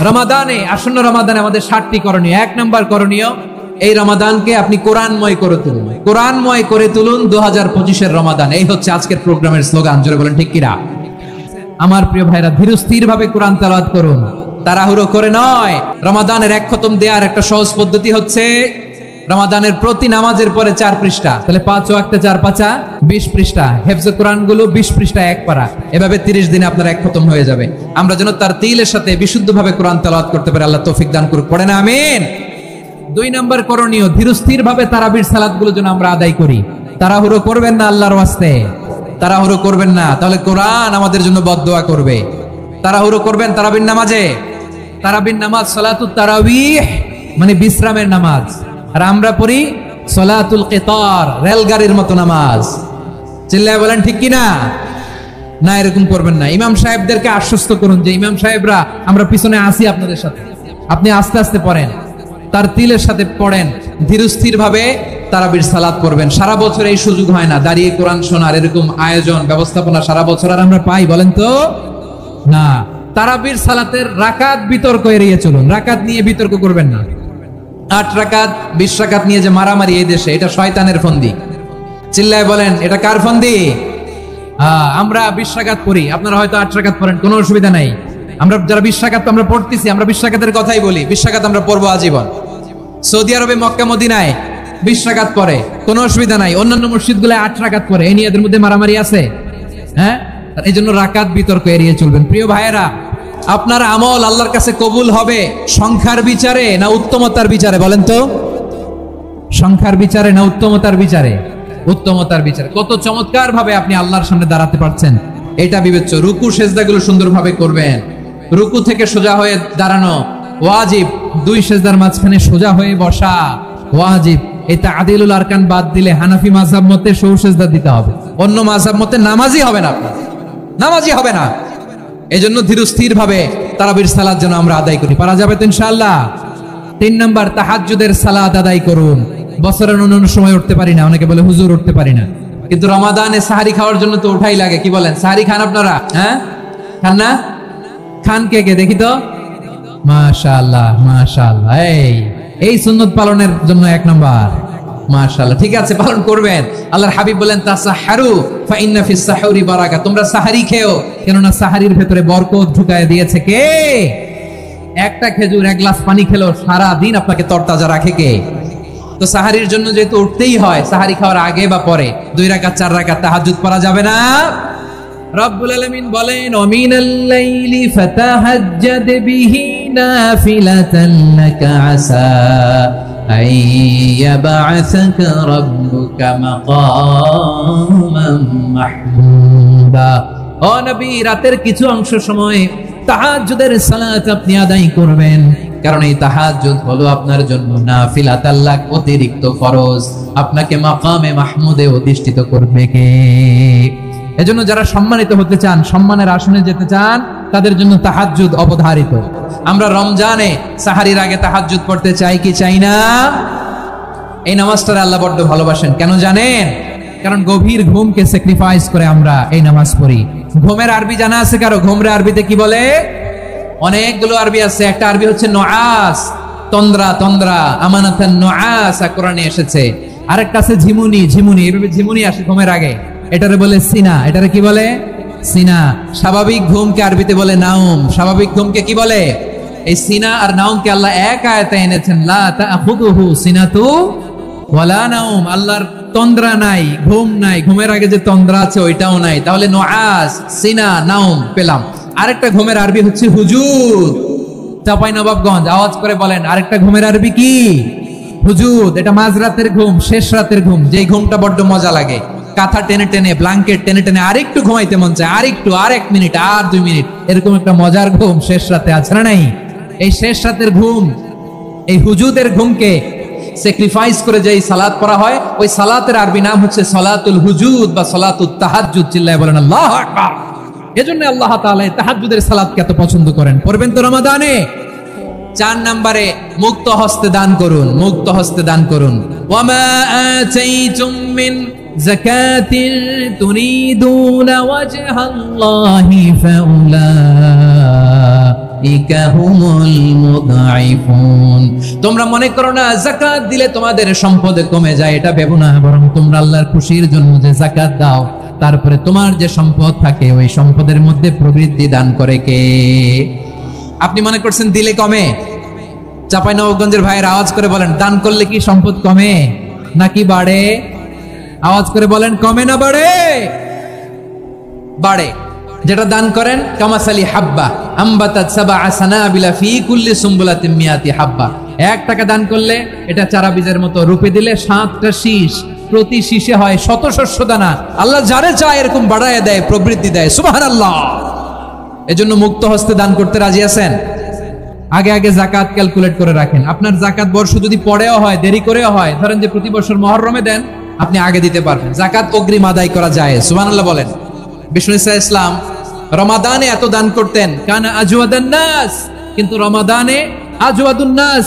রমাদানে, আসন্ন রমাদানে আমাদের 7টি করণীয়। 1 নাম্বার করণীয়, এই রমাদানকে আপনি কোরআনময় করে তুলুন। কোরআনময় করে তুলুন 2025-এর রমাদান। এই হচ্ছে আজকের প্রোগ্রামের স্লোগান। জোরে বলেন ঠিক কিনা? আমার প্রিয় ভাইরা, ধীরস্থির ভাবে কোরআন তেলাওয়াত করুন, তাড়াহুড়ো করে নয়। রমাদানের 1 খতম দেওয়ার একটা সহজ পদ্ধতি হচ্ছে রমাদানের প্রতি নামাজের পরে 4 পৃষ্ঠা, তাহলে 5 ওয়াক্তে 4 পাঁচা 20 পৃষ্ঠা, হেফজে কোরআন গুলো 20 পৃষ্ঠা 1 পারা, এভাবে 30 দিনে আপনার 1 খতম হয়ে যাবে। আমরা যেন তার তিলের সাথে বিশুদ্ধভাবে কোরআন তেলাওয়াত করতে পারি, আল্লাহ তৌফিক দান করুক। পড়েন আমিন। 2 নাম্বার করণীয়, ধীরস্থির ভাবে তারাবির সালাত গুলো যেন আমরা আদায় করি। তাড়াহুড়ো করবেন না আল্লাহর ওয়াস্তে, তাড়াহুড়ো করবেন না, তাহলে কোরআন আমাদের জন্য বদদোয়া করবে। তাড়াহুড়ো করবেন তারাবির নামাজে। তারাবির নামাজ সালাতুত তারাবিহ মানে বিশ্রামের নামাজ, আর আমরা পড়ি সালাতুল কিতার, রেলগাড়ির মতো নামাজ। চিল্লায় বলেন ঠিক কিনা? না, এরকম করবেন না। ইমাম সাহেবদেরকে আশ্বস্ত করুন যে ইমাম সাহেবরা আমরা পিছনে আসি আপনাদের সাথে, আপনি আস্তে আস্তে পড়েন, তার তিলের সাথে পড়েন, ধীরস্থির ভাবে তারাবির সালাত পড়বেন। সারা বছর এই সুযোগ হয় না দাঁড়িয়ে কোরআন শোনার, এরকম আয়োজন ব্যবস্থাপনা সারা বছর আর আমরা পাই বলেন তো না। তারাবির সালাতের রাকাত বিতর্ক এড়িয়ে চলুন, রাকাত নিয়ে বিতর্ক করবেন না। 8 রাকাত 20 রাকাত নিয়ে যে মারামারি এই দেশে, এটা শয়তানের ফন্দি। চিল্লায় বলেন এটা কার ফন্দি? আমরা 20 রাকাত পড়ি, আপনারা হয়তো 8 রাকাত পড়েন, কোনো অসুবিধা নাই। আমরা যারা 20 রাকাত আমরা পড়তেছি, আমরা 20 রাকাতের কথাই বলি, 20 রাকাত আমরা পড়বো আজীবন। সৌদি আরবে মক্কা মদিনায় 20 রাকাত পড়ে, কোনো অসুবিধা নাই। অন্যান্য মসজিদগুলোয় 8 রাকাত পড়ে, এই নিয়ে এদের মধ্যে মারামারি আছে? হ্যাঁ, এই জন্য রাকাত বিতর্ক এড়িয়ে চলবেন। প্রিয় ভাইয়েরা, আপনার আমল আল্লাহর কাছে কবুল হবে সংখ্যার বিচারে না উত্তমতার বিচারে? বলেন তো, সংখ্যার বিচারে না উত্তমতার বিচারে? উত্তমতার বিচারে। কত চমৎকার ভাবে আপনি আল্লাহর সামনে দাঁড়াতে পারছেন এটা বিবেচ্য। রুকু সেজদাগুলো সুন্দরভাবে করবেন, রুকু থেকে সোজা হয়ে দাঁড়ানো ওয়াজিব, 2 সেজদার মাঝখানে সোজা হয়ে বসা ওয়াজিব। এই তা'দিলুল আরকান বাদ দিলে হানাফি মাযহাব মতে সৌ সেজদা দিতে হবে, অন্য মাযহাব মতে নামাজই হবে না, আপনার নামাজই হবে না। এজন্য ধীরস্থির ভাবে তারাবির সালাত যেন আমরা আদায় করি। পারা যাবে তো ইনশাআল্লাহ? 3 নাম্বার, তাহাজ্জুদের সালাত আদায় করুন। বছরের অন্যান্য সময় উঠতে পারি না, অনেকে বলে হুজুর উঠতে পারি না, কিন্তু রমাদানে সাহারি খাওয়ার জন্য তো উঠাই লাগে। কি বলেন, সাহারি খান আপনারা? হ্যাঁ, খান না? খান কে কে দেখি তো? মাশাআল্লাহ মাশাআল্লাহ, এই সুন্নত পালনের জন্য 1 নাম্বার। মাশাআল্লাহ, ঠিক আছে, পালন করবেন। আল্লাহর হাবিব বলেন তাসাহহারু ফা ইন্না ফিস সাহুরি বারাকা, তোমরা সাহারি খেও, কেননা সাহারির ভেতরে বরকত ঢুকায় দিয়েছে কে? একটা খেজুর 1 গ্লাস পানি খেলো সারা দিন আপনাকে তরতাজা রাখে কে? তো সাহারির জন্য যেহেতু উঠতেই হয়, সাহারি খাওয়ার আগে বা পরে 2 রাকাত 4 রাকাত তাহাজ্জুদ পড়া যাবে না? রব্বুল আলামিন বলেন ওয়ামিনাল লাইলি ফাতাহাজ্জাদ বিহি নাফিলাতান লাকা আসা আইয়াবআসাকা রাব্বুকা মাকামান মাহমুদা। ও নবী, রাতের কিছু অংশ সময় তাহাজ্জুদের সালাত আপনি আদায় করবেন, কারণ এই তাহাজ্জুদ হলো আপনার জন্য নাফিলাতাল লাক, অতিরিক্ত ফরজ। আপনাকে মাকামে মাহমুদে অধিষ্ঠিত করবে কে? এজন্য যারা সম্মানিত হতে চান, সম্মানের আসনে যেতে চান, তাদের জন্য তাহাজ্জুদ অবধারিত। আমরা রমজানে সাহারির আগে তাহাজ্জুদ পড়তে চাই কি চাই না? এই নামাজটা আল্লাহ বড্ড ভালোবাসেন, কেন জানেন? কারণ গভীর ঘুমকে স্যাক্রিফাইস করে আমরা এই নামাজ পড়ি। ঘুমের আরবি জানা আছে কারো? ঘুমের আরবিতে কি বলে? অনেকগুলো আরবি আছে। একটা আরবি হচ্ছে নুআস, তন্দ্রা, তন্দ্রা, আমানাতান নুআস কোরআনে এসেছে। আরেকটা আছে ঝিমুনি, ঝিমুনি, এভাবে ঝিমুনি আসে ঘুমের আগে, এটারে বলে সিনা। এটারে কি বলে? সিনা। স্বাভাবিক ঘুমকে আরবিতে বলে নাউম। স্বাভাবিক ঘুমকে কি বলে? এই সিনা আর নাউমকে আল্লাহ এক আয়াতে এনেছেন, লা তাখুযুহু সিনাতু ওয়ালা নাউম। আল্লাহর তন্দ্রা নাই, ঘুম নাই, ঘুমের আগে যে তন্দ্রা আছে ওইটাও নাই। তাহলে নুআস, সিনা, নাউম পেলাম। আরেকটা ঘুমের আরবি হচ্ছে হুজুদ। চাঁপাইনবাবগঞ্জ আওয়াজ করে বলেন, আরেকটা ঘুমের আরবি কি? হুজুদ। এটা মাঝরাতের ঘুম, শেষ রাতের ঘুম, যেই ঘুমটা বড্ড মজা লাগে। কাঁথা টেনে টেনে, ব্ল্যাঙ্কেট টেনে টেনে আরেকটু ঘুমাইতে মন চায়, আরেকটু, আর 1 মিনিট, আর 2 মিনিট, এরকম একটা মজার ঘুম শেষ রাতে আছে না নাই? এই শেষ রাতের ঘুম, এই হুজুদের ঘুমকে স্যাক্রিফাইস করে যেই সালাত পড়া হয়, ওই সালাতের আরবি নাম হচ্ছে সালাতুল হুজুদ বা সালাতুত তাহাজ্জুদ। চিল্লায় বলেন আল্লাহু আকবার। এজন্য আল্লাহ তাআলা তাহাজ্জুদের সালাতকে এত পছন্দ করেন। পড়বেন তো রমাদানে? 4 নম্বরে মুক্ত হস্তে দান করুন, মুক্ত হস্তে দান করুন। ওয়ামা আতাইতুম মিন যাকাতিন তুরিদুনা ওয়াজহাল্লাহি ফাউলা উলাইকা হুমুল মুদাইফুন। তোমরা মনে করো না যাকাত দিলে তোমাদের সম্পদ কমে যায়, এটা ভেবো না, বরং তোমরা আল্লাহর খুশির জন্য যে যাকাত দাও তারপরে তোমার যে সম্পদ থাকে ওই সম্পদের মধ্যে প্রবৃদ্ধি দান করে কে? আপনি মনে করছেন দিলে কমে? চাঁপাইনবাবগঞ্জের ভাইয়ের আওয়াজ করে বলেন, দান করলে কি সম্পদ কমে নাকি বাড়ে? আওয়াজ করে বলেন, কমে না বাড়ে? বাড়ে। যেটা দান করেন কামাসালি হাব্বা আম্বাতাত সাবআ সানাবিলা ফি কুল্লি সুম্বুলাতিন মিয়াতি হাব্বা। 1 টাকা দান করলে এটা চারা বীজের মতো, রূপে দিলে 7টা শীষ, প্রতি শীষে হয় শত শস্য দানা। আল্লাহ যারে চায় এরকম বাড়ায় দেয়, প্রবৃদ্ধি দেয়। সুবহানাল্লাহ। এজন্য মুক্ত হস্তে দান করতে রাজি আছেন? আগে আগে যাকাত ক্যালকুলেট করে রাখেন। আপনার যাকাত বর্ষ যদি পরেও হয়, দেরি করেও হয়, ধরেন যে প্রতি বছর মুহররমে দেন, আপনি আগে দিতে পারবেন। যাকাত অগ্রিম আদায় করা যায়। সুবহানাল্লাহ বলেন। বিষ্ণু ইসা ইসলাম রমাদানে এত দান করতেন, কানা আজওয়াদান নাস, কিন্তু রমাদানে আজওয়াদুন নাস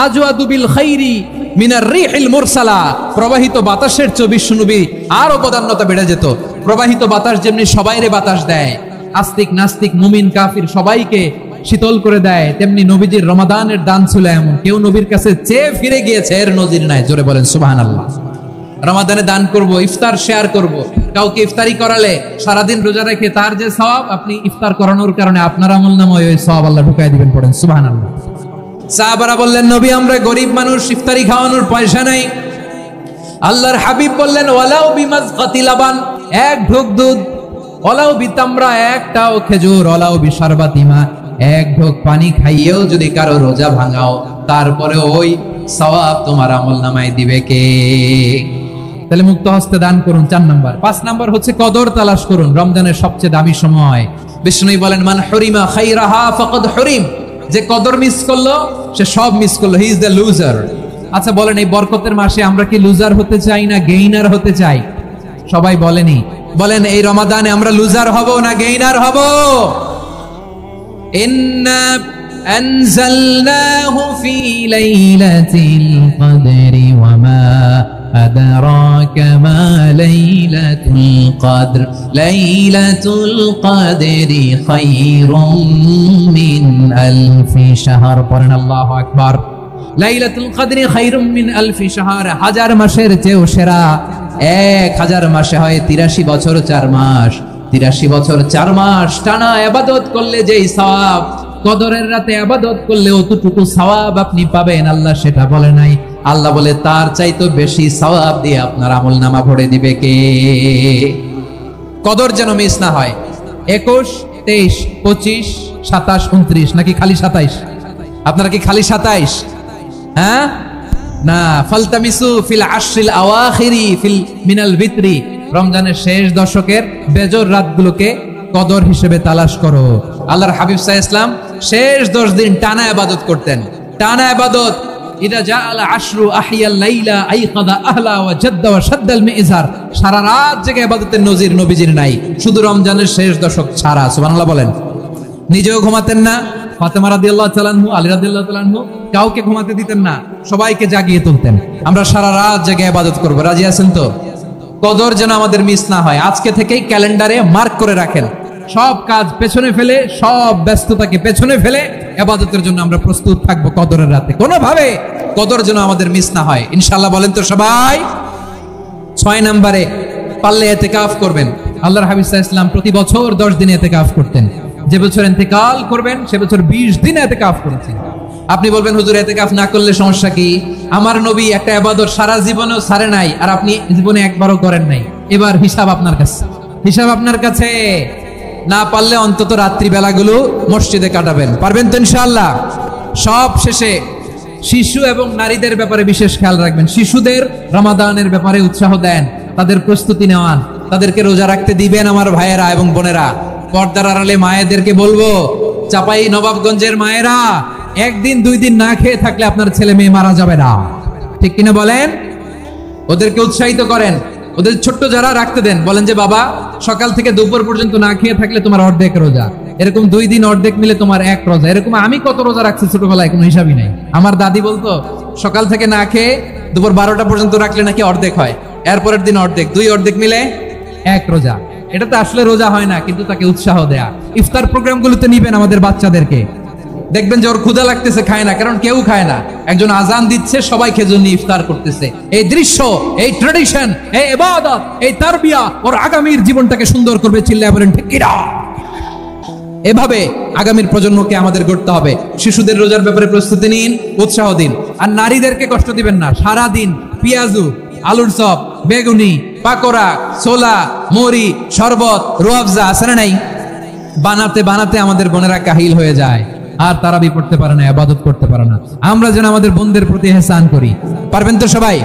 আজওয়াদু বিল খাইরি মিনার রিহিল মুরসালা। প্রবাহিত বাতাসের চেয়ে বিশ্বনবী আরো বদান্যতা বেড়ে যেত। প্রবাহিত বাতাস যেমনি সবাইরে বাতাস দেয়, আস্তিক নাস্তিক মুমিন কাফির সবাইকে শীতল করে দেয়, তেমনি নবীজির রমাদানের দান ছিল এমন, কেউ নবীর কাছে চেয়ে ফিরে গিয়েছে এর নজির নাই। জোরে বলেন সুবহানাল্লাহ। রমাদানে দান করব, ইফতার শেয়ার করব। কাউকে ইফতারি করালে সারাদিন রোজা রেখে তার যে সওয়াব, আপনি ইফতার করানোর কারণে আপনার আমলনামায় ওই সওয়াব আল্লাহ ঢুকায় দিবেন। পড়েন সুবহানাল্লাহ। সাহাবারা বললেন, নবী আমরা গরিব মানুষ, ইফতারি খাওয়ানোর পয়সা নাই। আল্লাহর হাবিব বললেন, ওয়ালাউ বিমাজকাতি লাবান, 1 ঢোক দুধ, ওয়ালাউ বিতামরা, 1টাও খেজুর, ওয়ালাউ বিশারবাতিমা, 1 ঢোক পানি খাইয়েও যদি কারো রোজা ভাঙাও, তারপরে ওই সওয়াব তোমার আমলনামায় দিবে কে? তাহলে মুক্ত হস্তে দান করুন, 4 নাম্বার। 5 নাম্বার হচ্ছে কদর তালাশ করুন, রমজানের সবচেয়ে দামি সময়। বিষ্ণু বলেন, মান হুরিমা খাইরাহা ফাকাদ হুরিম, যে কদর মিস করলো সে সব মিস করলো, হি ইজ দ্য লুজার। আচ্ছা বলেন, এই বরকতের মাসে আমরা কি লুজার হতে চাই না গেইনার হতে চাই? সবাই বলেনি, বলেন এই রমাদানে আমরা লুজার হব না গেইনার হব? ইন্না আনজালনাহু ফি লাইলাতিল কদরি ওয়া মা আদরাকা মা লাইলাতুল কদর লাইলাতুল কদরি খায়রুম মিন আলফি শাহর। পড়েন আল্লাহু আকবার। লাইলাতুল কদরি খায়রুম মিন আলফি শাহর, 1000 মাসের চেয়েও সেরা। 1000 মাসে হয় 83 বছর 4 মাস। 83 বছর 4 মাস টানা ইবাদত করলে যেই সওয়াব, কদরের রাতে ইবাদত করলে অতটুকু সওয়াব আপনি পাবেন, আল্লাহ সেটা বলে নাই। আল্লাহ বলে তার চাইতে বেশি সওয়াব দিয়ে আপনার আমলনামা ভরে দিবে কে? কদর যেন মিস না হয়। 21, 23, 25, 27, 29 নাকি খালি 27? আপনারা কি খালি 27? হ্যাঁ না, ফালতামিসু ফিল আশরিল আওয়াখিরি ফিল মিনাল ভিতরি, রমজানের শেষ দশকের বেজর রাতগুলোকে কদর হিসেবে তালাশ করো। আল্লাহর হাবিব সাল্লাল্লাহু আলাইহি ওয়াসাল্লাম শেষ 10 দিন টানা ইবাদত করতেন, টানা ইবাদত। ইদা জাআল আশরু আহিয়াল লাইলা আইকাদা আহলা ওয়া জাদ্দা ওয়া শাদ্দাল মিজার, সারা রাত জেগে ইবাদতের নজির নবীজির নাই, শুধু রমজানের শেষ দশক ছাড়া। সুবহানাল্লাহ বলেন। নিজেও ঘুমাতেন না, ফাতেমা রাদিয়াল্লাহু তাআলা আনহু, আলী রাদিয়াল্লাহু তাআলা আনহু কাউকে ঘুমাতে দিতেন না, সবাইকে জাগিয়ে তুলতেন। আমরা সারা রাত জেগে ইবাদত করব, রাজি আছেন তো? কদর যেন আমাদের মিস না হয়। আজকে থেকেই ক্যালেন্ডারে মার্ক করে রাখেন, সব কাজ পেছনে ফেলে, সব ব্যস্ততাকে পেছনে ফেলে ইবাদতের জন্য আমরা প্রস্তুত থাকবো কদরের রাতে। কোনোভাবে কদর যেন আমাদের মিস না হয়, ইনশাআল্লাহ। বলেন তো সবাই। 6 নম্বরে পারলে ইতিকাফ করবেন। আল্লাহর হাবিব সাল্লাল্লাহু আলাইহি ওয়াসাল্লাম প্রতি বছর 10 দিন ইতিকাফ করতেন। যে বছর ইন্তেকাল করবেন সে বছর 20 দিন ইতিকাফ করেছেন। আপনি বলবেন, হুজুর ইতিকাফ না করলে সমস্যা কি? আমার নবী একটা ইবাদত সারা জীবনেও ছাড়ে নাই, আর আপনি জীবনে একবারও করেন নাই। এবার হিসাব আপনার কাছে, হিসাব আপনার কাছে। না পারলে অন্তত রাত্রি বেলাগুলো মসজিদে কাটাবেন, পারবেন তো ইনশাআল্লাহ? সব শেষে শিশু এবং নারীদের ব্যাপারে বিশেষ খেয়াল রাখবেন। শিশুদের রমাদানের ব্যাপারে উৎসাহ দেন, তাদের প্রস্তুতি নেওয়ান, তাদেরকে রোজা রাখতে দিবেন। আমার ভাইয়েরা এবং বোনেরা, পর্দার আড়ালে মায়েদেরকে বলবো, চাপাই নবাবগঞ্জের মায়েরা, 1 দিন 2 দিন না খেয়ে থাকলে আপনার ছেলে মেয়ে মারা যাবে না, ঠিক কিনা বলেন? ওদেরকে উৎসাহিত করেন, ওদের ছোট্ট যারা রাখতে দেন, বলেন যে বাবা সকাল থেকে দুপুর পর্যন্ত না খেয়ে থাকলে তোমার অর্ধেক রোজা, এরকম 2 দিন অর্ধেক মিলে তোমার 1 রোজা। এরকম আমি কত রোজা রাখছি ছোটবেলায় কোনো হিসাবই নাই। আমার দাদি বলতো সকাল থেকে না খেয়ে দুপুর 12টা পর্যন্ত রাখলে নাকি অর্ধেক হয়, এরপরের দিন অর্ধেক, 2 অর্ধেক মিলে 1 রোজা। এটা তো আসলে রোজা হয় না, কিন্তু তাকে উৎসাহ দেয়া। ইফতার প্রোগ্রামগুলোতে নিবেন আমাদের বাচ্চাদেরকে, দেখবেন যে ওর ক্ষুধা লাগতেছে, খায় না, কারণ কেউ খায় না। একজন আজান দিচ্ছে, সবাই খেজুর নিয়ে ইফতার করতেছে। এই দৃশ্য, এই ট্র্যাডিশন, এই ইবাদত, এই তারবিয়া ওর আগামীর জীবনটাকে সুন্দর করবে। চিল্লায় বলেন ঠিক কিনা? এভাবে আগামীর প্রজন্মকে আমাদের গড়তে হবে। শিশুদের রোজার ব্যাপারে প্রস্তুতি নিন, উৎসাহ দিন। আর নারীদেরকে কষ্ট দিবেন না। সারা দিন পেঁয়াজু, আলুর চপ, বেগুনি, পাকোড়া, ছোলা, মুড়ি, শরবত, রুয়াবজা আছে না নাই, বানাতে বানাতে আমাদের বোনেরা কাহিল হয়ে যায়, আর তারাবি পড়তে পারে না, ইবাদত করতে পারে না। আমরা যেন আমাদের বোনদের প্রতি ইহসান করি। পারবেন তো সবাই?